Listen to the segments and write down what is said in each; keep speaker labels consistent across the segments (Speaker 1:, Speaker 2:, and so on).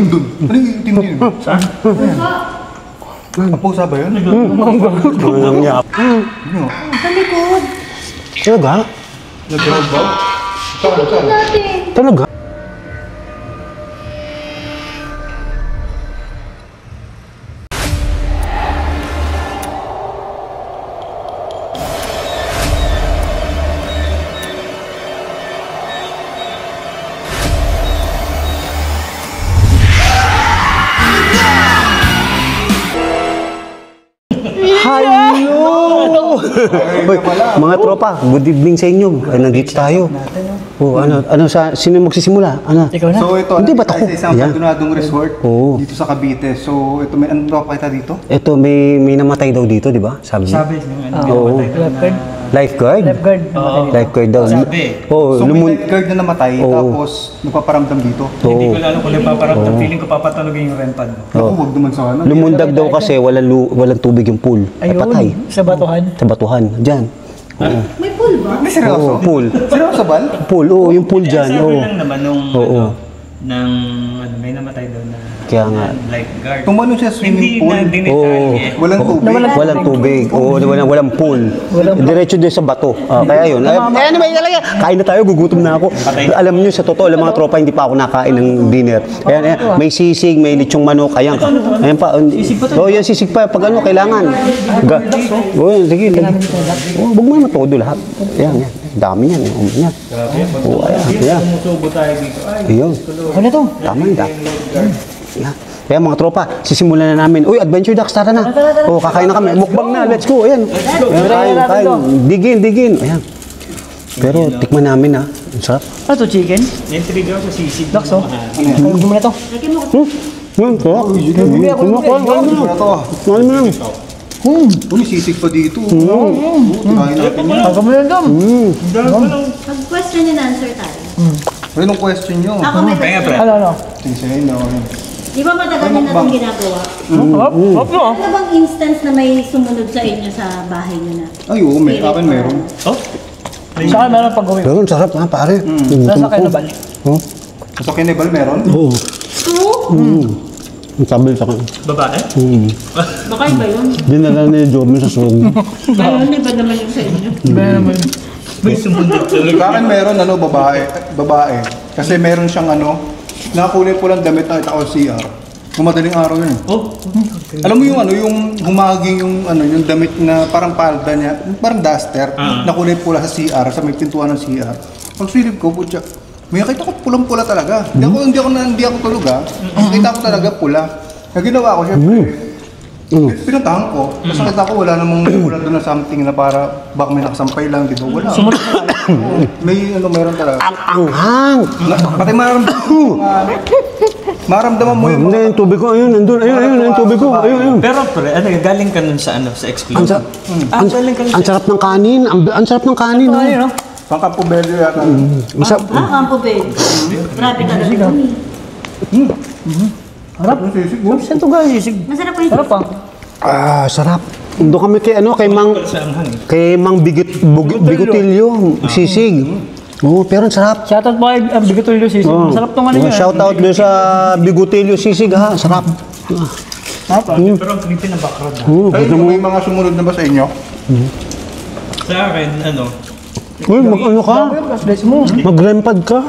Speaker 1: itim dun? Ano yung itim din? Saan? Kapusa ba yun?
Speaker 2: Walang niya.
Speaker 3: Sa likod.
Speaker 2: Talaga?
Speaker 1: Nag-roll ba?
Speaker 3: Saan natin?
Speaker 2: Talaga? Hello! Hoy, mga tropa, good evening sa inyo. Ay, nandito tayo. Oh, sino magsisimula? Ano?
Speaker 4: Ikaw na.
Speaker 1: So ito,
Speaker 2: Hindi, ba't ako?
Speaker 1: sa isang
Speaker 2: Ayan.
Speaker 1: abandonadong resort
Speaker 2: Oo.
Speaker 1: dito sa Cavite. So ito, may ano pa kita dito?
Speaker 2: Ito, may namatay daw dito, di ba? Sabi niya.
Speaker 4: Sabi ng
Speaker 2: Oo.
Speaker 4: lifeguard.
Speaker 2: Lifeguard?
Speaker 4: Lifeguard.
Speaker 2: Lifeguard daw.
Speaker 5: Sabi.
Speaker 2: Oo,
Speaker 1: So may lifeguard na namatay,
Speaker 2: Oo.
Speaker 1: tapos nagpaparamdam dito.
Speaker 5: Hindi ko lalo kung nagpaparamdam. Feeling ko papatalogin yung REM pad mo.
Speaker 1: Naku, huwag naman sana.
Speaker 2: Lumundag daw kasi walang tubig yung pool. Ay,
Speaker 4: Ayun,
Speaker 2: patay.
Speaker 4: sa batuhan.
Speaker 2: Sa batuhan. Diyan. Oo.
Speaker 3: May pool ba?
Speaker 1: May seryoso?
Speaker 2: Oo, pool.
Speaker 1: Seryoso ba?
Speaker 2: Pool, oo, yung pool dyan.
Speaker 5: Sabi
Speaker 2: Oo.
Speaker 5: lang naman nung,
Speaker 2: Oo.
Speaker 5: may namatay daw na
Speaker 2: Kaya nga.
Speaker 5: lifeguard.
Speaker 1: Tumalon siya swimming
Speaker 5: Hindi
Speaker 1: pool.
Speaker 5: na dinitalye.
Speaker 1: Walang tubig.
Speaker 2: Walang tubig. Oo, walang pool. Diretso din sa bato. Kaya yun. Anyway, talaga. Kain na tayo, gugutom na ako. Alam niyo, sa totoo, alam mga tropa, hindi pa ako nakain ng dinner. Ayan, may sisig, may lechong manok. Ayan pa. Oh, yan sisig pa. Pag ano, kailangan. Oh, sige. Huwag mo naman todo lahat. Ayan. Dami yan. Ayan. Oh, ayan.
Speaker 5: Sumusubo tayo dito. Ay,
Speaker 2: Ayun.
Speaker 4: Ano to?
Speaker 2: Tama yun. Yan. Kaya mga tropa, sisimulan na namin. Uy, Adventure Ducks, tara na. Oh, kakain na kami. Mukbang na, let's go. Ayan. Ayan, kain. Digin. Ayan. Pero tikman namin ha. Ang sarap.
Speaker 4: Ano to, chicken?
Speaker 5: na-intrigue ako sa sisig.
Speaker 4: Lakso? Kayo mo na to.
Speaker 3: Lagyan mo ko.
Speaker 2: Sarap.
Speaker 1: Ano na to?
Speaker 2: Ano mo lang?
Speaker 1: Uy, sisig pa dito. Tirahin natin yan.
Speaker 4: Kayo mo na to.
Speaker 3: Mag-question and answer tayo.
Speaker 1: Anong question nyo?
Speaker 3: Ako may
Speaker 5: Kaya
Speaker 3: question.
Speaker 5: pre.
Speaker 4: Ano?
Speaker 1: Sa'yo, no?
Speaker 3: Di ba matagal na itong ginagawa?
Speaker 4: Hop no?
Speaker 3: Ano bang instance na may sumunod sa inyo sa bahay nyo na?
Speaker 1: Ay, oo, may akin meron.
Speaker 5: Oh?
Speaker 4: Saka meron pag-uwi.
Speaker 2: Pero ang sarap ha, pare.
Speaker 4: Nasa kayo na bal.
Speaker 2: Oh.
Speaker 1: Sa Kinebal meron?
Speaker 2: Oo.
Speaker 3: Oo.
Speaker 2: Ang sabi sa kanya.
Speaker 5: Babae?
Speaker 3: Baka iba yun.
Speaker 2: Dinala ni Jordan sa song.
Speaker 3: Ayun, iba naman yung sa inyo.
Speaker 5: May sumunod talaga.
Speaker 1: Sa akin meron, babae. Kasi meron siyang nakakulay po lang damit na ito CR. Kung madaling araw yun.
Speaker 5: Oh?
Speaker 1: Alam mo yung yung humaging yung damit na parang palda niya, parang duster, na kulay pula sa CR, sa may pintuan ng CR. Pag silip ko, putya, may nakita ko pulang-pula talaga. Hindi ako tulog nakita ko talaga pula. Ang ginawa ko, syempre, pinuntahan ko. Tapos nakita ko wala namang ulan doon na something na para baka may nakasampay lang, di ba? Wala. Meron talaga.
Speaker 2: Ang anghang!
Speaker 1: Pati maramdaman mo yung
Speaker 2: Hindi, yung tubig ko. Ayun, nandun. Ayun, yung tubig ko. Ayun.
Speaker 5: Pero pre, galing ka nun sa sa
Speaker 2: Ang,
Speaker 5: exclusive.
Speaker 2: sa- ang sarap ng kanin. Ang sarap ng kanin.
Speaker 4: Ano yun?
Speaker 1: pangkampo belyo yata.
Speaker 2: Masarap.
Speaker 3: Campo Bay. Grabe talaga yun eh.
Speaker 4: Harap. Saan to guys? Sisig.
Speaker 3: Masarap po yung
Speaker 4: Harap pa.
Speaker 2: Sarap. Doon kami kay Mang Bigotilyo, sisig. Oo, pero ang sarap.
Speaker 4: Shoutout po kay Bigotulio Sisig. Masarap tong ano yun.
Speaker 2: Shout out doon sa Bigotilyo sisig ha. Sarap.
Speaker 5: Pero ang creepy na background
Speaker 1: Sa inyo, may mga sumunod na ba sa inyo?
Speaker 5: Sa akin,
Speaker 2: Uy, mag-ano ka?
Speaker 4: Bless mo.
Speaker 2: Mag-rempad ka.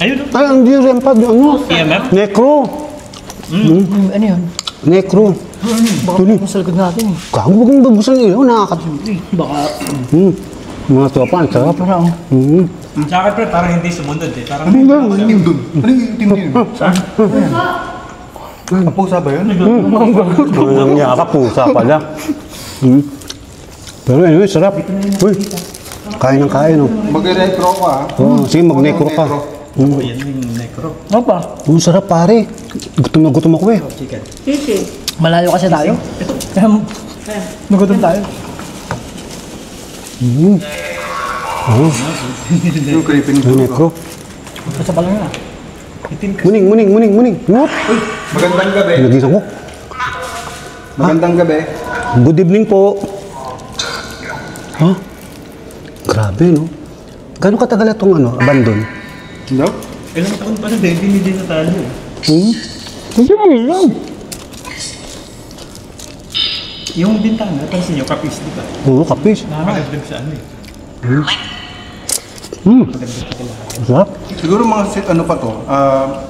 Speaker 5: ayun.
Speaker 2: Ay, hindi rempad. Ano?
Speaker 5: EMF?
Speaker 2: Necro.
Speaker 4: Ano yun?
Speaker 2: Necro.
Speaker 4: Baka sa likod natin eh.
Speaker 2: Kago, huwag mong babusan ng ilaw. Nakakatuloy.
Speaker 4: Baka.
Speaker 2: Mga tropa, ang sarap.
Speaker 4: Parang.
Speaker 5: Sa akin pre, parang hindi sumunod eh. Parang
Speaker 1: Ano yung itim dun? Ano yung itim din? Saan? Kapusa ba yun?
Speaker 2: Ang yaka, pusa pala. Pero anyway, sarap. Uy, kain ng kain.
Speaker 1: Mag-retro ka
Speaker 2: Sige, mag-necro ka.
Speaker 5: yan yung necro.
Speaker 4: Ano pa?
Speaker 2: Sarap pare. Gutom na gutom ako eh.
Speaker 5: Chicken.
Speaker 3: sisig.
Speaker 4: Malayo kasi tayo. Kaya nagutom tayo.
Speaker 1: Yung creepy ng
Speaker 2: Ang necro.
Speaker 4: Basta pa lang yun
Speaker 2: Muning. Ngop.
Speaker 1: Magandang gabi.
Speaker 2: Nagising ko.
Speaker 1: Magandang gabi.
Speaker 2: Good evening po. Ha? Grabe, no? Gano'ng katagal itong abandon?
Speaker 1: No?
Speaker 5: Ilang taon pa na baby, hindi na talo eh.
Speaker 2: Hindi mo lang.
Speaker 5: Yung bintana, pansin nyo, kapis, di ba?
Speaker 2: Oo, kapis.
Speaker 5: Nakakadagdag sa ano eh.
Speaker 2: Sarap.
Speaker 1: Siguro mga ano pa to,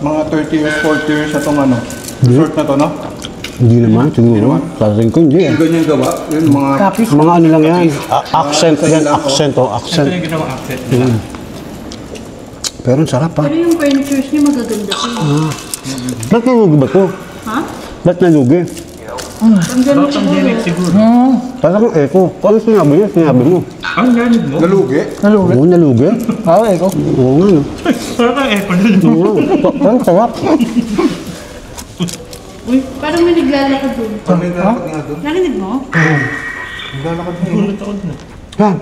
Speaker 1: mga 30 years, 40 years na tong ano, resort na to, no?
Speaker 2: Hindi naman, siguro. Sa akin ko, hindi eh.
Speaker 1: Yung ganyan gawa, yun mga...
Speaker 2: Mga ano lang yan. Accent yan, accent o,
Speaker 5: Ito
Speaker 2: accent.
Speaker 5: yung ginawang outfit nila.
Speaker 2: Pero ang sarap ha.
Speaker 3: Pero yung furnitures niya magaganda ko.
Speaker 2: Ba't nalugi ba to?
Speaker 3: Ha?
Speaker 2: Ba't nalugi?
Speaker 3: Pandemic
Speaker 5: Baka
Speaker 3: siguro.
Speaker 5: pandemic siguro.
Speaker 2: Parang echo. Ano sinabi niya? Sinabi mo.
Speaker 5: Ang ganig mo?
Speaker 1: Nalugi.
Speaker 2: Oo, nalugi.
Speaker 4: Oo, eko.
Speaker 2: Oo nga no.
Speaker 5: Parang kang echo na lang.
Speaker 2: Oo nga. Parang sarap.
Speaker 3: Uy, parang may naglalakad doon.
Speaker 1: Ano yung lalakad nga doon?
Speaker 3: Narinig mo?
Speaker 1: Naglalakad na yun.
Speaker 5: Gulat ako na.
Speaker 2: Yan.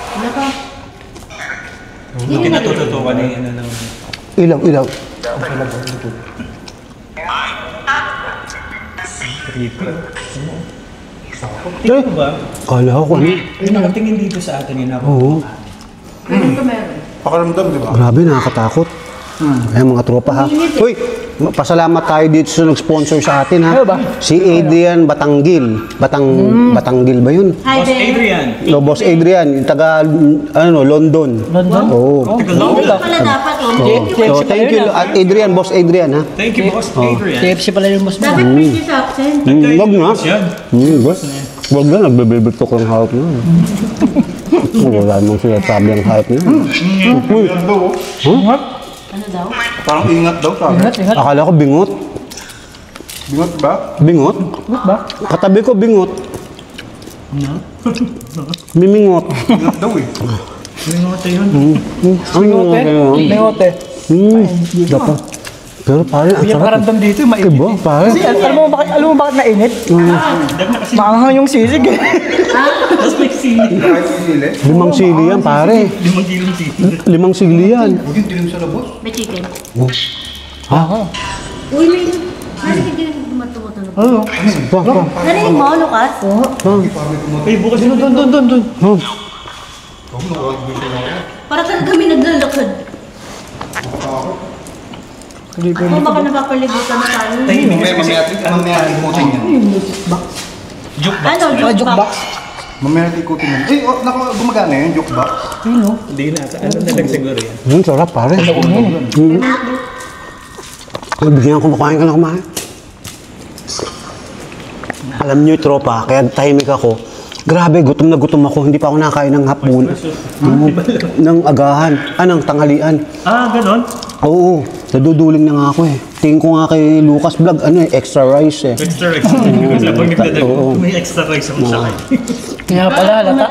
Speaker 3: Wala ka.
Speaker 5: Yung kinatututukan na yung ano ng...
Speaker 2: Ilaw, ilaw.
Speaker 5: Creepy. Tingin mo ba?
Speaker 2: Kala ko ano.
Speaker 5: Yung nakatingin dito sa atin yun ako.
Speaker 2: Oo.
Speaker 3: Meron ka meron.
Speaker 1: Pakaramdam, di ba?
Speaker 2: Grabe, nakakatakot. Ayan mga tropa ha. Uy, pasalamat tayo dito sa nag-sponsor sa atin ha.
Speaker 4: Ano ba?
Speaker 2: Si Adrian Batanggil. Batanggil ba yun?
Speaker 3: Hi,
Speaker 5: Boss
Speaker 3: Ben.
Speaker 5: Adrian.
Speaker 2: No, Boss Adrian, yung taga ano, London.
Speaker 4: London?
Speaker 2: Oo.
Speaker 3: Hindi pala dapat, oh.
Speaker 2: So, thank you, Adrian, Boss Adrian ha.
Speaker 5: Thank you, Boss Adrian.
Speaker 4: KFC pala yung boss mo.
Speaker 3: Dapat British accent.
Speaker 2: Wag na.
Speaker 5: Yan.
Speaker 2: Wag na, nagbe-belbetok ang harap na. Wala namang sinasabi ang harap na. Uy,
Speaker 3: Ano daw?
Speaker 1: Parang ingat daw, sabi.
Speaker 4: Ingat, ingat.
Speaker 2: akala ko bingot.
Speaker 1: Bingot ba?
Speaker 2: Bingot?
Speaker 4: Ingat ba?
Speaker 2: Katabi ko bingot. Mimingot.
Speaker 1: Ingat daw eh.
Speaker 5: May mga tayo yun.
Speaker 4: Lingote. Lingote.
Speaker 2: Dapat. Pero pare, ang
Speaker 4: Yung
Speaker 2: sarap.
Speaker 4: karamdam dito, yung mainit.
Speaker 2: Iba, pare.
Speaker 4: Kasi alam mo bakit mainit? Maanghang yung sisig eh.
Speaker 5: Tapos may sili.
Speaker 1: Kahit sili.
Speaker 2: 5 sili yan, pare.
Speaker 5: 5 kilong sili.
Speaker 2: 5 sili yan.
Speaker 1: Huwag yung dilim sa labos.
Speaker 3: May chicken.
Speaker 2: Ha?
Speaker 3: Uy, may... Narinig din tumutulog.
Speaker 4: Oo.
Speaker 3: Narinig mo, Lucas?
Speaker 5: Ay, bukas yun.
Speaker 4: Doon.
Speaker 3: Para talaga may naglalakad. Kung baka napapalibutan na tayo.
Speaker 1: Mamaya ikutin yan.
Speaker 3: Ano, jukebox?
Speaker 1: Mamaya ikutin yan. Eh, gumagana yun, jukebox.
Speaker 5: Hindi na. Ano na lang siguro yan.
Speaker 2: Ang sarap, pare. Bigyan ko makain ka na kumain. Alam niyo, tropa, kaya tahimik ako. Grabe, gutom na gutom ako. Hindi pa ako nakain ng hapon. Ng agahan. Ng tanghalian.
Speaker 5: Ah, ganon?
Speaker 2: Oo, naduduling na nga ako eh. Tingin ko nga kay Lucas Vlog, extra rice eh.
Speaker 5: Extra rice. Pag nagdadag,
Speaker 2: Oo.
Speaker 5: may extra rice ako sa akin.
Speaker 4: Kaya pala, halata.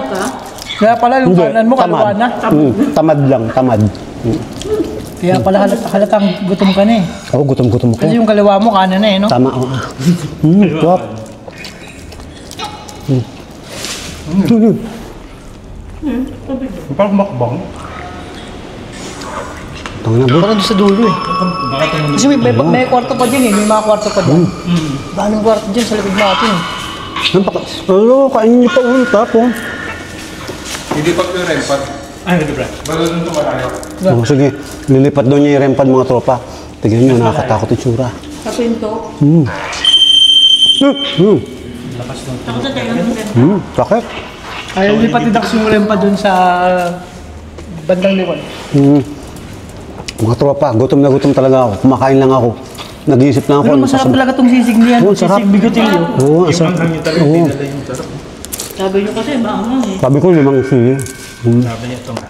Speaker 4: Kaya pala yung kanan mo,
Speaker 2: tamad.
Speaker 4: kaluwa na.
Speaker 2: Tamad lang, tamad.
Speaker 4: Kaya pala halatang gutom ka na eh.
Speaker 2: Ako, gutom-gutom ako.
Speaker 4: Kasi yung kaliwa mo, kanan na eh, no?
Speaker 2: Tama, oo. Sarap.
Speaker 1: Parang makbang.
Speaker 2: Tangina, bro.
Speaker 4: Parang doon sa dulo eh. Kasi may kwarto pa dyan eh, may mga kwarto pa dyan. Daming kwarto dyan sa likod natin eh.
Speaker 2: Ano, kain niyo pa ulit ha po.
Speaker 1: Hindi pa yung rempat.
Speaker 5: Ay, di ba?
Speaker 1: Bago dun ito malayo.
Speaker 2: Oh, sige, lilipat doon niya yung rempad mga tropa. Tignan niyo, nakakatakot yung tsura.
Speaker 3: Sa pinto. Takot sa tayo ng
Speaker 2: Sakit.
Speaker 4: Kaya lipat ni Dax yung rempa dun sa bandang likod.
Speaker 2: Mga tropa, gutom na gutom talaga ako. Kumakain lang ako. Nag-iisip lang ako.
Speaker 4: Pero
Speaker 2: ano
Speaker 4: masarap
Speaker 2: sasab-
Speaker 4: talaga itong sisig niyan.
Speaker 2: Oo, sarap.
Speaker 4: Sisig bigotilyo.
Speaker 2: Oo, ang
Speaker 5: Yung
Speaker 2: sarap.
Speaker 5: anghang niya talaga,
Speaker 2: Oo.
Speaker 5: dinala yung sarap.
Speaker 3: Sabi niyo kasi, maangang eh.
Speaker 2: Sabi ko, 5 sili.
Speaker 5: Sabi niya ito nga.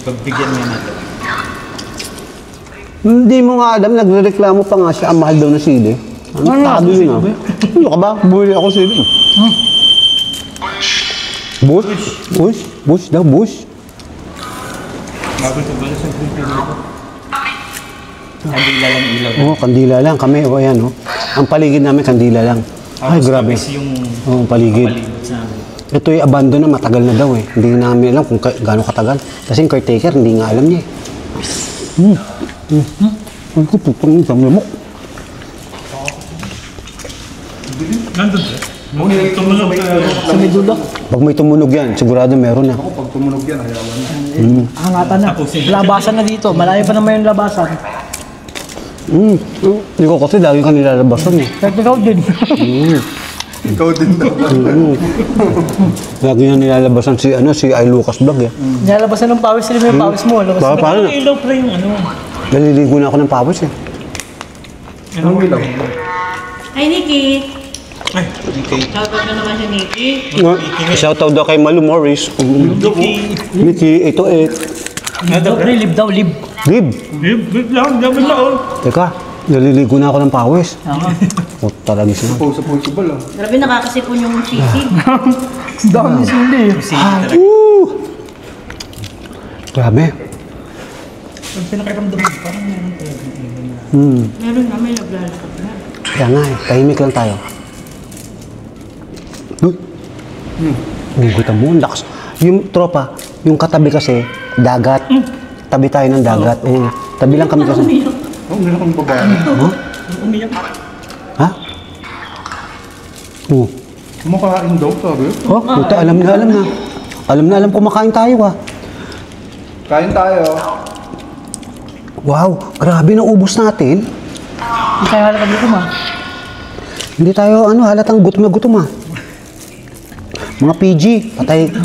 Speaker 5: Pagbigyan niya natin.
Speaker 2: Hindi mo nga alam, nagreklamo pa nga siya, ang mahal daw na sili. Ang tado yun ah. Ano ka ba? Bumili ako sili. Bush? Bush? Bush daw, bush?
Speaker 5: Bago ito ba sa Pilipino ko? Kandila lang ilaw.
Speaker 2: Oo, kandila lang kami. O yan, oh. Ang paligid namin, kandila lang. Ay, grabe.
Speaker 5: Tapos yung
Speaker 2: Oo, paligid.
Speaker 5: paligid sa amin.
Speaker 2: Ito yung abandon na matagal na daw eh. Hindi namin alam kung gaano katagal. Kasi yung caretaker, hindi nga alam niya eh. Ang kuputong yung samlamok.
Speaker 5: Nandun ba? Tumunog
Speaker 4: Sa may dulo.
Speaker 2: Pag may tumunog yan, sigurado meron na.
Speaker 1: Ako, pag tumunog yan, ayawan na.
Speaker 4: Hangatan na. Labasan na dito. Malayo pa naman yung labasan.
Speaker 2: Hindi ko kasi lagi ka nilalabasan eh.
Speaker 4: Kahit ikaw din.
Speaker 1: Ikaw din daw.
Speaker 2: Lagi na nilalabasan si Ay Lucas Vlog eh.
Speaker 4: Nilalabasan ng pawis, sila yung pawis mo. Labas
Speaker 2: Baka paano?
Speaker 5: Ilaw pre yung ano.
Speaker 2: Naliligo na ako ng pawis eh.
Speaker 1: Anong ilaw?
Speaker 3: Ay, Nikki.
Speaker 5: Ay, okay.
Speaker 3: Shoutout na naman si Nikki.
Speaker 2: Shoutout daw kay Malu Morris. Mickey 808.
Speaker 4: Pre, live daw, live.
Speaker 2: Lib!
Speaker 5: Wait lang, dapat lang.
Speaker 2: Teka, naliligo na ako ng pawis. O talaga siya.
Speaker 1: Sa possible ah.
Speaker 3: Grabe, nakakasipon yung sisig.
Speaker 4: Dami sili.
Speaker 2: Grabe.
Speaker 5: Pag pinakaramdam mo, parang meron talaga.
Speaker 3: Meron na, may naglalakad na.
Speaker 2: Kaya nga eh, tahimik lang tayo. Gugutan mo, ang lakas. Yung tropa, yung katabi kasi, dagat. Tabi tayo ng dagat. Oo. Tabi lang kami kasi.
Speaker 1: Oh, meron kang babae.
Speaker 5: Umiyak.
Speaker 2: Ha? Oo.
Speaker 1: Kumakain daw, sabi.
Speaker 2: Oh, puta, alam na. Alam na kumakain tayo ah.
Speaker 1: Kain tayo.
Speaker 2: Wow, grabe na ubos natin.
Speaker 4: Hindi tayo halata dito ma.
Speaker 2: Hindi tayo halatang gutom na gutom ah. Mga PG,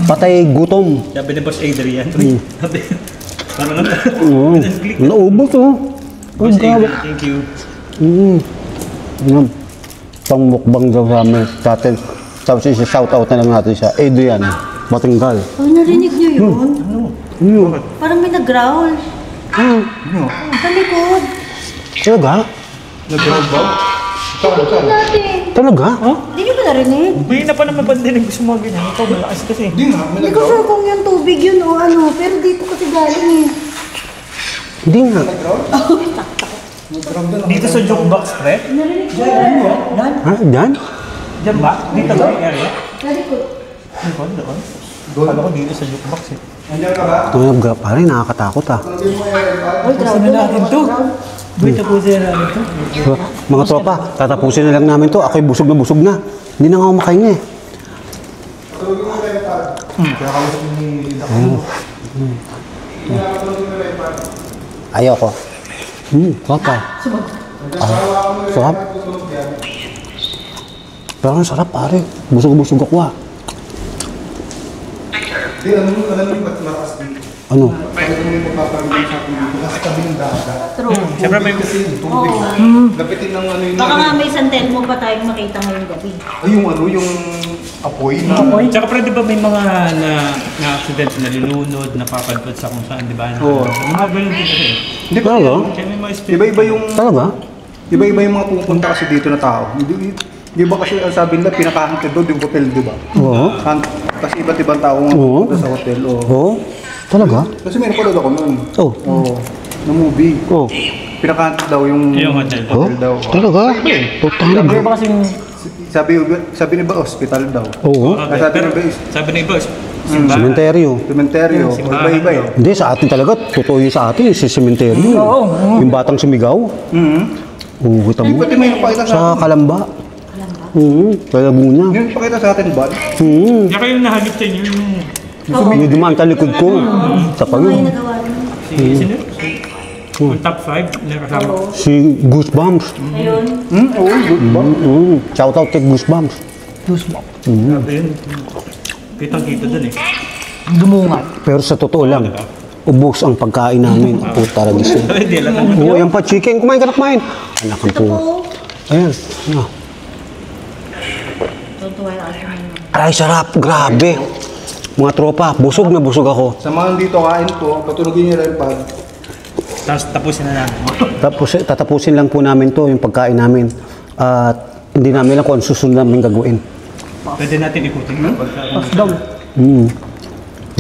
Speaker 2: patay gutom.
Speaker 5: Sabi ni Boss Adrian. Sabi, parang lang.
Speaker 2: Oo, naubos oh.
Speaker 5: Boss Adrian, thank you.
Speaker 2: Yan. Pangmukbang daw sa amin. Tapos shout out na lang natin siya. Adrian, Batinggal.
Speaker 3: Oh, narinig niyo yun? Parang may nag-growl. Sa likod.
Speaker 2: Talaga?
Speaker 1: Nag-ground ba?
Speaker 3: Natin.
Speaker 2: Talaga?
Speaker 3: Hindi niyo ba narinig?
Speaker 5: May na pa naman bandinig gusto mga ganyan. Ito, malakas kasi.
Speaker 1: Hindi nga, may
Speaker 3: Hindi ko
Speaker 1: nag-ground.
Speaker 3: sure kung yung tubig yun o ano, pero dito kasi galing eh.
Speaker 2: Hindi nga.
Speaker 5: Dito sa jukebox, pre?
Speaker 3: Narinig ko yan.
Speaker 2: Ha? Diyan?
Speaker 5: Diyan ba? Dito ba yung area?
Speaker 3: Sa likod.
Speaker 5: Doon. Kala ko dito sa jukebox eh.
Speaker 1: Andiyan ka ba?
Speaker 2: Ito pare, nakakatakot ah.
Speaker 3: Uy, grabe na natin to.
Speaker 5: Wait, tapusin na namin ito.
Speaker 2: So, mga tropa, tatapusin na lang namin to. Ako'y busog na. Hindi na nga ako makahinga eh. Ayoko. Kaka. Sarap. Pero ang sarap pare. Busog ako ah.
Speaker 1: Hindi, alam mo ba't malakas dito?
Speaker 2: Ano?
Speaker 1: Parang may magpapagawin sa akin dito kasi tabi ng dagat.
Speaker 3: True.
Speaker 5: Siyempre may
Speaker 1: Kasi yung tubig. Lapitin ng ano yun.
Speaker 3: Baka nga may isang telmo pa tayong makita ngayong gabi.
Speaker 1: Ay, yung apoy na.
Speaker 5: Tsaka pre, di ba may mga na-accident na nilunod, napapadpad sa kung saan, di ba?
Speaker 1: Oo.
Speaker 5: Mga ganun din kasi.
Speaker 1: Hindi ba?
Speaker 2: Talaga?
Speaker 5: Kaya may mga
Speaker 1: Iba-iba yung
Speaker 2: Talaga?
Speaker 1: iba-iba yung mga pupunta kasi dito na tao. Di ba kasi ang sabi nila pinaka-haunted doon yung hotel, di ba?
Speaker 2: Oo.
Speaker 1: Kasi iba't ibang tao nga
Speaker 2: Oo.
Speaker 1: pupunta sa hotel. Oo.
Speaker 2: Oo? Talaga?
Speaker 1: Kasi may napanood ako noon.
Speaker 2: Oh.
Speaker 1: Oo. Na movie.
Speaker 2: Oh.
Speaker 1: Pinaka-haunted daw yung
Speaker 5: hotel.
Speaker 2: Oh?
Speaker 1: daw.
Speaker 2: Talaga? Total.
Speaker 4: Hindi ba kasing
Speaker 1: Sabi ni ba hospital daw?
Speaker 2: Oo.
Speaker 1: Kasi sabi ni ba is
Speaker 5: Sabi na iba,
Speaker 2: Sementeryo.
Speaker 1: cementerio. Iba-iba eh.
Speaker 2: Hindi, sa atin talaga, totoo yun sa atin, si sementeryo.
Speaker 4: Oo.
Speaker 2: Yung batang sumigaw. Ugutan mo.
Speaker 1: Pati may napakita sa
Speaker 2: Sa
Speaker 1: atin.
Speaker 2: Kalamba. Sa Laguna.
Speaker 1: Yung pakita sa atin ba?
Speaker 5: Kaya kayo nahagip sa inyo yung
Speaker 2: Yung dumaan sa likod ko. Sa
Speaker 3: Ano
Speaker 2: pagod.
Speaker 3: yung nagawa niyo?
Speaker 5: sino? Yung top 5 na kasama.
Speaker 2: Si Goosebumps.
Speaker 3: Ayun.
Speaker 1: Oo, good ba?
Speaker 2: Shoutout kay Goosebumps.
Speaker 5: Sabi yun. Kitang-kita dun eh.
Speaker 4: dumunga.
Speaker 2: Pero sa totoo lang, ubos ang pagkain namin. Puta talaga siya.
Speaker 5: Hindi lang.
Speaker 2: Oo, yan pa, chicken. Kumain ka na kumain. Anak ang po.
Speaker 3: Oo.
Speaker 2: Ayan. Ah.
Speaker 3: Tuntuwa yung aso mo.
Speaker 2: Ay, sarap. Grabe. Mga tropa, busog na busog ako.
Speaker 1: Sa mga dito kain po, patulogin niyo rin pag
Speaker 5: Tapos tapusin na namin.
Speaker 2: Tapos, tatapusin lang po namin to, yung pagkain namin. At hindi namin lang kung ano susunod namin gagawin.
Speaker 5: Pwede natin ikutin yung pagkakain.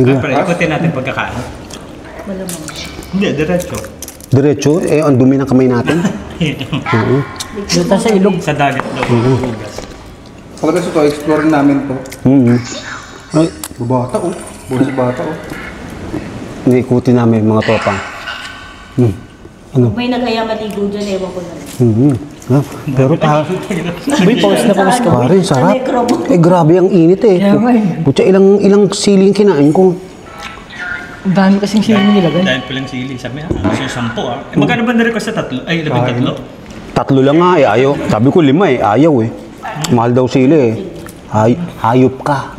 Speaker 2: Sige.
Speaker 5: Pero ikutin natin pagkakain.
Speaker 3: Malamang.
Speaker 5: Hindi, diretso.
Speaker 2: Diretso, ang dumi ng kamay natin.
Speaker 4: Dito sa ilog.
Speaker 5: Sa dagat daw.
Speaker 1: pagkatapos ito, explore namin to.
Speaker 2: Ay,
Speaker 1: Bata oh. Bukas bata oh.
Speaker 2: iniikutin namin mga tropa.
Speaker 3: Kung may nag-aya maligo dyan, ewan ko na.
Speaker 2: Pero
Speaker 4: Uy, pause na pause ka.
Speaker 2: pare, sarap. Eh, grabe ang init eh.
Speaker 4: Kaya nga eh.
Speaker 2: Putya, ilang siling kinain ko.
Speaker 4: Ang dami kasing sili nilagay.
Speaker 5: Dahil palang sili. Sabi niya, gusto yung 10 magkano ba na-request sa 3? Ay, 13?
Speaker 2: 3 lang nga, ayaw. Sabi ko 5 ayaw Mahal daw sila Hayop ka.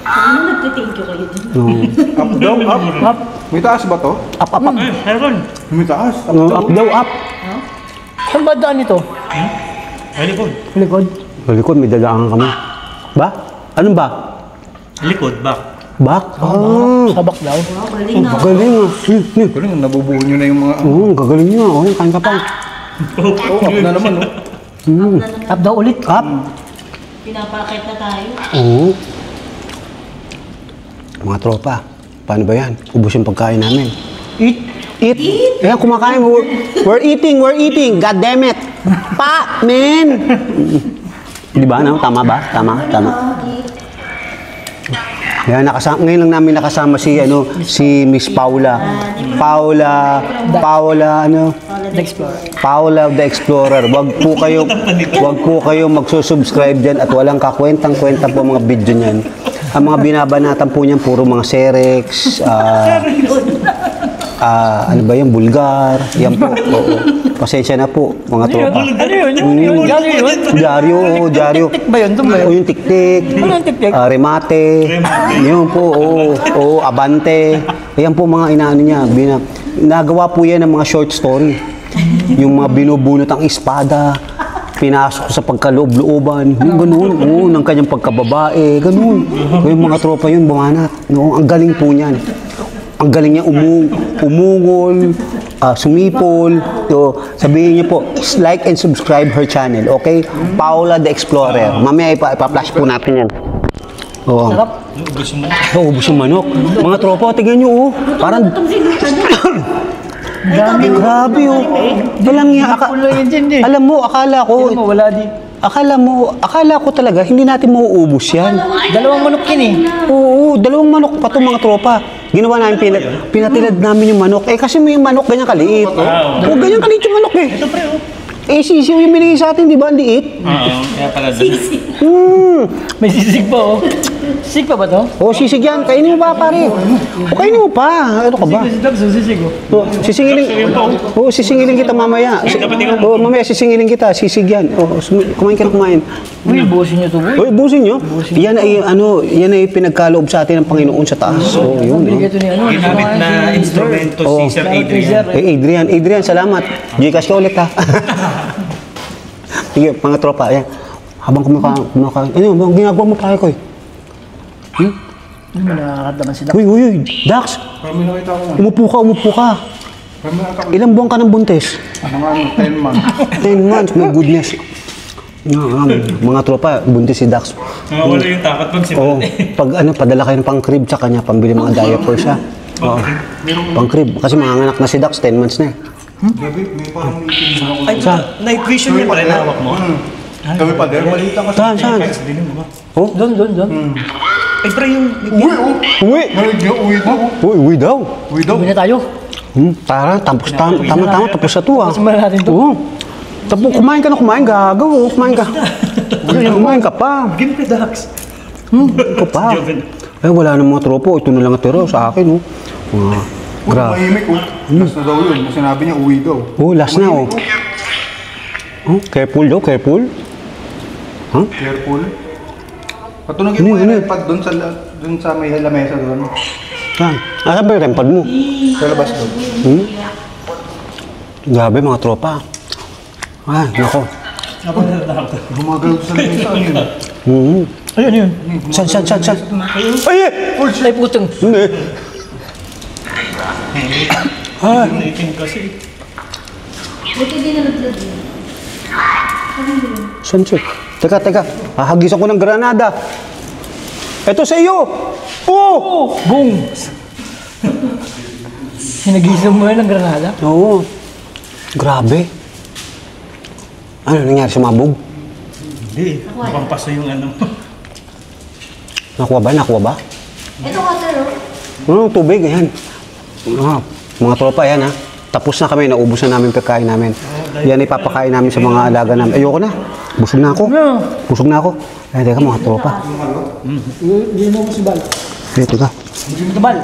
Speaker 3: Ano nagtithank you kayo dun?
Speaker 1: Up daw, up. May taas ba to?
Speaker 2: Up.
Speaker 5: Meron.
Speaker 1: May taas.
Speaker 2: Up daw, up.
Speaker 4: Saan ba daan ito?
Speaker 5: Likod.
Speaker 4: Likod.
Speaker 2: Balikod, may dadaan kami. Ba? Anong ba?
Speaker 5: Likod, back.
Speaker 2: Back?
Speaker 4: Sabak daw.
Speaker 3: Wow, galing na.
Speaker 2: Galing
Speaker 1: Galing, nabubuo nyo na yung mga...
Speaker 2: Gagaling niya. Kain ka pa.
Speaker 1: Up na naman, no?
Speaker 4: Up daw ulit.
Speaker 2: Up.
Speaker 3: Pinapakit na tayo.
Speaker 2: Oo. Mga tropa, paano ba yan? Ubus yung pagkain namin. Eat. Ayan, kumakain. We're eating. God damn it. Pa, man. Di ba, no? Tama ba? Tama. Ayan, ngayon lang namin nakasama si Miss Paula. Paula the Explorer. Wag po kayo magsusubscribe diyan at walang kakwentang-kwenta po mga video niyan. Ang mga binabanatan po niyan puro mga Serex, ano ba yung Bulgar, yan po. Oo. Pasensya na po, mga tropa.
Speaker 4: Ano yun?
Speaker 2: Dyaryo.
Speaker 4: Tik ba yun?
Speaker 2: O yung tiktik,
Speaker 4: Ano yung tiktik?
Speaker 2: remate, yun po, abante. Ayan po mga inaano niya. Nagawa po yan ng mga short story. Yung mga binubunot ang espada, pinasok sa pagkaloob-looban, yung ganun, ng kanyang pagkababae, ganun. Yung mga tropa yun, bumanat. No? Ang galing po niyan. Ang galing niya umungol, sumipol. So, sabihin niyo po, like and subscribe her channel, okay? Paula the Explorer. Mamaya ipa-flash po natin yan. Oo.
Speaker 4: Sarap.
Speaker 2: Ubus yung manok. Mga tropa, tingnan niyo, parang... Grabe, Walang niya. Alam mo, akala ko...
Speaker 4: Wala di.
Speaker 2: Akala ko talaga, hindi natin mauubos yan.
Speaker 4: Dalawang manok yun
Speaker 2: Oo, 2 manok pa itong mga tropa. Ginawa namin, pinatilad namin yung manok. Kasi may manok ganyan kaliit. Ganyan kaliit yung manok sisiw yung binigay sa atin, di ba? Ang liit.
Speaker 5: Kaya pala doon.
Speaker 4: May sisig pa Sisig pa ba to?
Speaker 2: Sisig yan. Kainin mo ba, pare? Kainin mo pa. Ano ka ba?
Speaker 4: Sisig
Speaker 2: Sisingilin kita mamaya. Mamaya sisingilin kita. Sisig yan. Kumain ka na kumain.
Speaker 4: Uy, busin nyo to, boy.
Speaker 2: Busin nyo. Yan ay pinagkaloob sa atin ng Panginoon sa taas. Yun.
Speaker 4: Ito ni
Speaker 5: Ginamit na instrumento si Sir Adrian.
Speaker 2: Adrian, salamat. Gcash ka ulit, ha? Sige, mga tropa, ayan. Habang kumakain. Ano ginagawa mo pa ko
Speaker 4: Hindi mo nakakadaman si Dax.
Speaker 2: Uy, Dax.
Speaker 1: Marami nakita ko.
Speaker 2: Umupo ka.
Speaker 1: Marami nakita ko.
Speaker 2: Ilang buwan ka ng buntis?
Speaker 1: 10 months.
Speaker 2: 10 months, my goodness. Mga tropa, buntis si Dax.
Speaker 5: Wala yung takot pag simulan.
Speaker 2: Padala kayo ng pang-crib sa kanya, pambili mga diapers siya. Pang-crib. Kasi mga anak na si Dax, 10 months na
Speaker 1: Gabi, may parang itin ako.
Speaker 5: Ay, night vision yan pala nawak mo.
Speaker 1: Kami pa din, malita ka sa...
Speaker 2: Saan?
Speaker 4: Doon.
Speaker 5: Ay, pre, yung...
Speaker 2: Uwi! Uwi daw.
Speaker 1: Uwi daw.
Speaker 4: Uwi na tayo.
Speaker 2: Tara, tapos na to
Speaker 4: Tapos na natin to.
Speaker 2: Tapos kumain ka na, gagaw. Kumain ka pa.
Speaker 5: Game ka, Dax.
Speaker 2: Ito pa. Wala na mga tropo. Ito na lang natira sa akin. Grabe.
Speaker 1: Mahimik, last na daw yun. Sinabi niya, uwi daw.
Speaker 2: Last na, Careful daw, careful.
Speaker 1: Careful. Patunogin mo yung iPad doon sa may lamesa doon.
Speaker 2: Asa ba yung rempad mo?
Speaker 1: Sa labas doon.
Speaker 2: Grabe mga tropa. Nako.
Speaker 1: Gumagalaw sa lamesa.
Speaker 4: Ayun yun.
Speaker 2: San?
Speaker 4: Ay, putong.
Speaker 2: Hindi.
Speaker 5: Itim kasi.
Speaker 3: Buti din na naglag yun.
Speaker 2: San siya? Teka. Hahagis ako ng granada. Ito sa iyo!
Speaker 4: Boom! Sinagisam mo yan ng granada?
Speaker 2: Oo. Grabe. Ano nangyari sa mabog?
Speaker 5: Hindi. Mukhang paso yung ano.
Speaker 2: Nakuha ba?
Speaker 3: Ito water,
Speaker 2: Tubig, ayan. Mga tropa, yan ha. Tapos na kami, naubos na namin pagkain namin. Yan ipapakain namin sa mga alaga namin. Ayoko na. Busog na ako. Ay, teka mga tropa.
Speaker 4: Hindi mo ko si Bal.
Speaker 2: Ito ka.
Speaker 4: Gabal.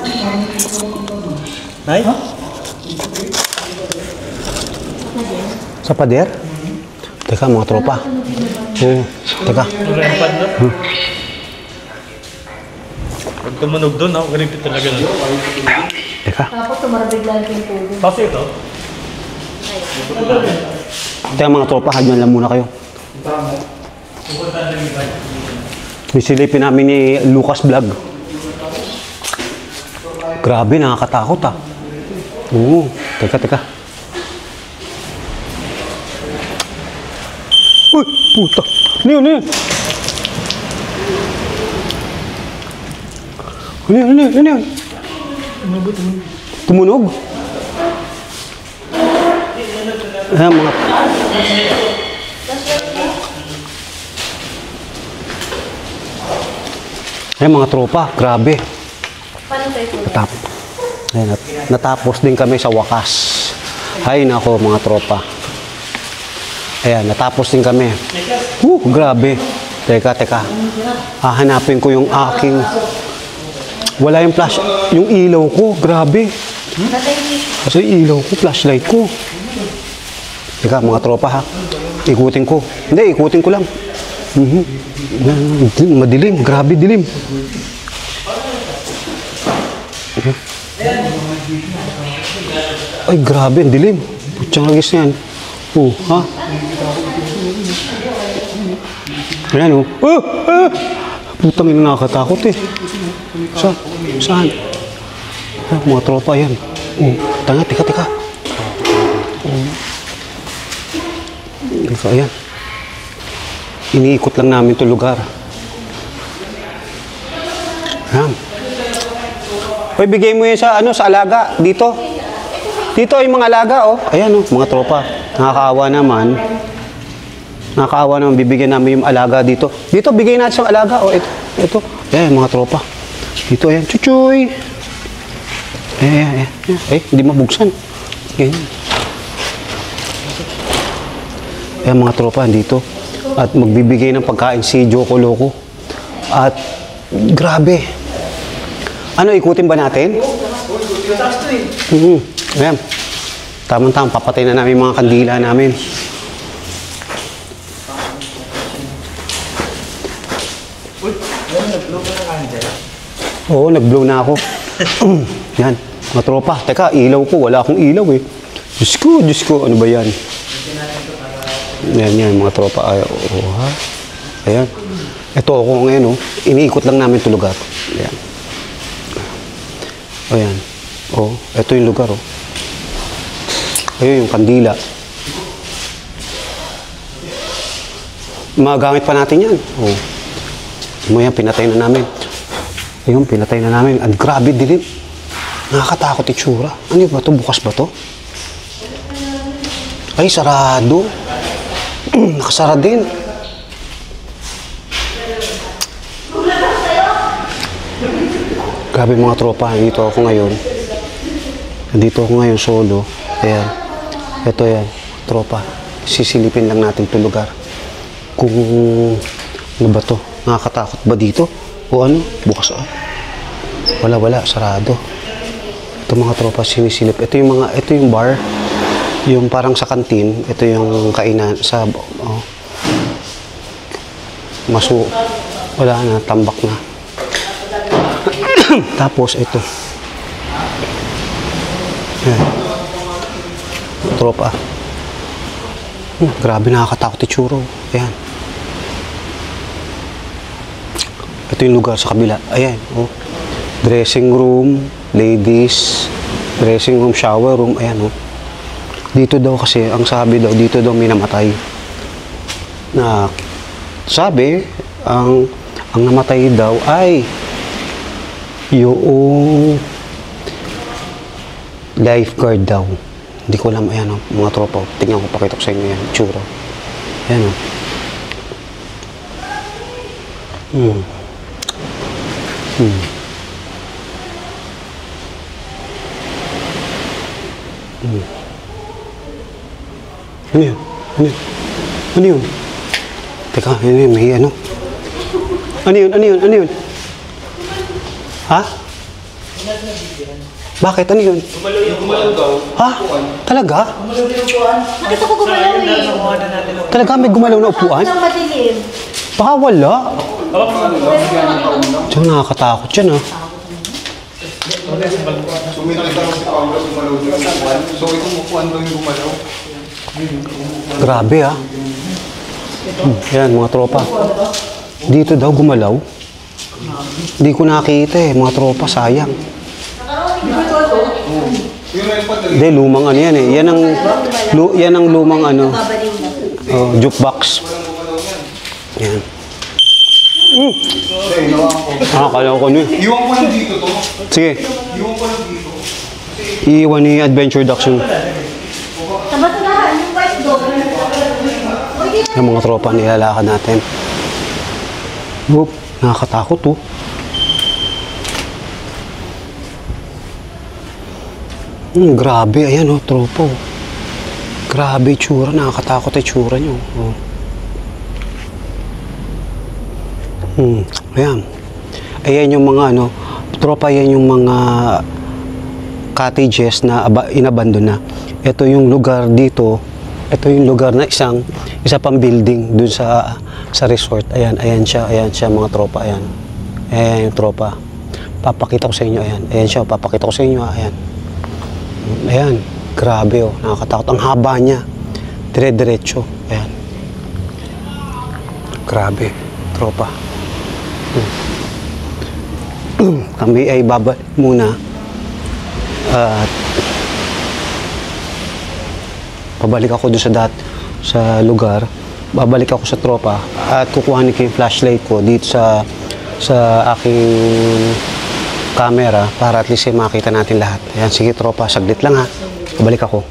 Speaker 5: Ay?
Speaker 2: Sa pader? Teka, mga tropa. Oo, teka.
Speaker 5: Rempad na. Pag tumunog doon, ako ganito talaga na.
Speaker 2: Teka.
Speaker 3: Tapos tumarabigla yung tubig.
Speaker 5: Tapos ito?
Speaker 2: Teka mga tropa, hagyan lang muna kayo. Misilipin namin ni Lucas Vlog. Grabe, nakakatakot ah. Oo, teka. Uy, puta. Ano yun? Ano yun? Tumunog? Ayan mga... Ayan mga tropa, grabe.
Speaker 3: Paano kayo po?
Speaker 2: Ayan, natapos din kami sa wakas. Hay nako mga tropa. Ayan, natapos din kami. Grabe. Teka. Hahanapin ko yung aking... Wala yung flash, yung ilaw ko, grabe. Kasi ilaw ko, flashlight ko. Teka, mga tropa ha. Ikutin ko. Hindi, ikutin ko lang. Madilim, grabe dilim. Ay, grabe, ang dilim. Putsang lagis na yan. Ha? Ayan, putang ina, nakakatakot eh. Saan? Mga tropa, yan. Tanga, teka. Teka, ayan. Iniikot lang namin ito lugar. Ayan. Hoy, bigay mo yun sa alaga. Dito. Dito yung mga alaga, oh. Ayan, oh, mga tropa. Nakakaawa naman. Bibigyan namin yung alaga dito. Dito, bigay natin sa alaga, oh. Ito. Ayan, mga tropa. Dito, ayan. Chuchoy. Ayan. Hindi mabuksan. Ganyan. Ayan, mga tropa, dito. At magbibigay ng pagkain si Joko Loco. At grabe. Ano, ikutin ba natin? Ayan. Tamang-tamang, papatay na namin mga kandila namin. Oo, nag-blow na ako. Yan, mga tropa. Teka, ilaw ko. Wala akong ilaw eh. Diyos ko. Ano ba yan? Yan, mga tropa. Ha? Ayan. Ito ako ngayon, oh. Iniikot lang namin ito lugar. Ayan. Ayan. Ito yung lugar, oh. Ayun, yung kandila. Magamit pa natin yan. Yan, pinatay na namin. Ayun, pinatay na namin. At grabe dilim. Nakakatakot itsura. Ano ba ito? Bukas ba ito? Ay, sarado. Nakasara din. Grabe mga tropa. Nandito ako ngayon solo. Ayan. Ito yan. Tropa. Sisilipin lang natin ito lugar. Kung ano ba ito? Nakakatakot ba dito? O ano? Bukas ah. Wala. Sarado. Ito mga tropa sinisilip. Ito yung bar. Yung parang sa kantin. Ito yung kainan sa wala na. Tambak na. Tapos ito. Ayan. Tropa. Grabe, nakakatakot itsura. Ayan. Ito yung lugar sa kabila. Ayan. Dressing room, ladies, dressing room, shower room. Ayan. Dito daw kasi, ang sabi daw, dito daw may namatay. Na sabi, ang namatay daw ay yung lifeguard daw. Hindi ko alam. Ayan, mga tropa. Tingnan ko, pakita ko sa inyo yan. Tsura. Ayan, Ano yun? Teka, may ano? Ano yun? Ha? Bakit? Ano yun?
Speaker 5: Gumalaw daw.
Speaker 2: Ha? Talaga?
Speaker 3: Nakita ko gumalaw eh.
Speaker 2: Talaga may gumalaw na upuan?
Speaker 3: Ang madilim.
Speaker 2: Baka wala. Diyan nakakatakot yan ah.
Speaker 1: So may nakita ko si Paula gumalaw din yung upuan. So itong upuan daw yung gumalaw.
Speaker 2: Grabe ah. Yan mga tropa. Dito daw gumalaw. Hindi ko nakita eh mga tropa, sayang. Hindi, lumang ano yan eh. Yan ang lumang ano. Jukebox. Yan. Kala ko ano eh.
Speaker 1: Iwan ko lang dito to.
Speaker 2: Sige.
Speaker 1: Iwan ko lang dito.
Speaker 2: Iiwan ni Adventure Ducks yung
Speaker 3: Tabat-tabahan, yung white dog.
Speaker 2: yung mga tropa nilalakad natin. Oop, nakakatakot oh. Grabe, ayan oh, tropa oh. Grabe itsura, nakakatakot itsura nyo. Oh. Ayan. Ayan yung mga ano, tropa, yan yung mga cottages na inabandon na. Ito yung lugar dito. Ito yung lugar na isa pang building dun sa resort. Ayan siya mga tropa, ayan. Ayan yung tropa. Papakita ko sa inyo, ayan. Ayan siya, papakita ko sa inyo, ayan. Ayan, grabe oh, nakakatakot. Ang haba niya. Dire-diretso, ayan. Grabe, tropa. Kami ay babalik muna at pabalik ako doon sa lugar. Babalik ako sa tropa at kukuhanin ko yung flashlight ko dito sa aking camera para at least makita natin lahat. Ayan, sige tropa, saglit lang ha. Pabalik ako.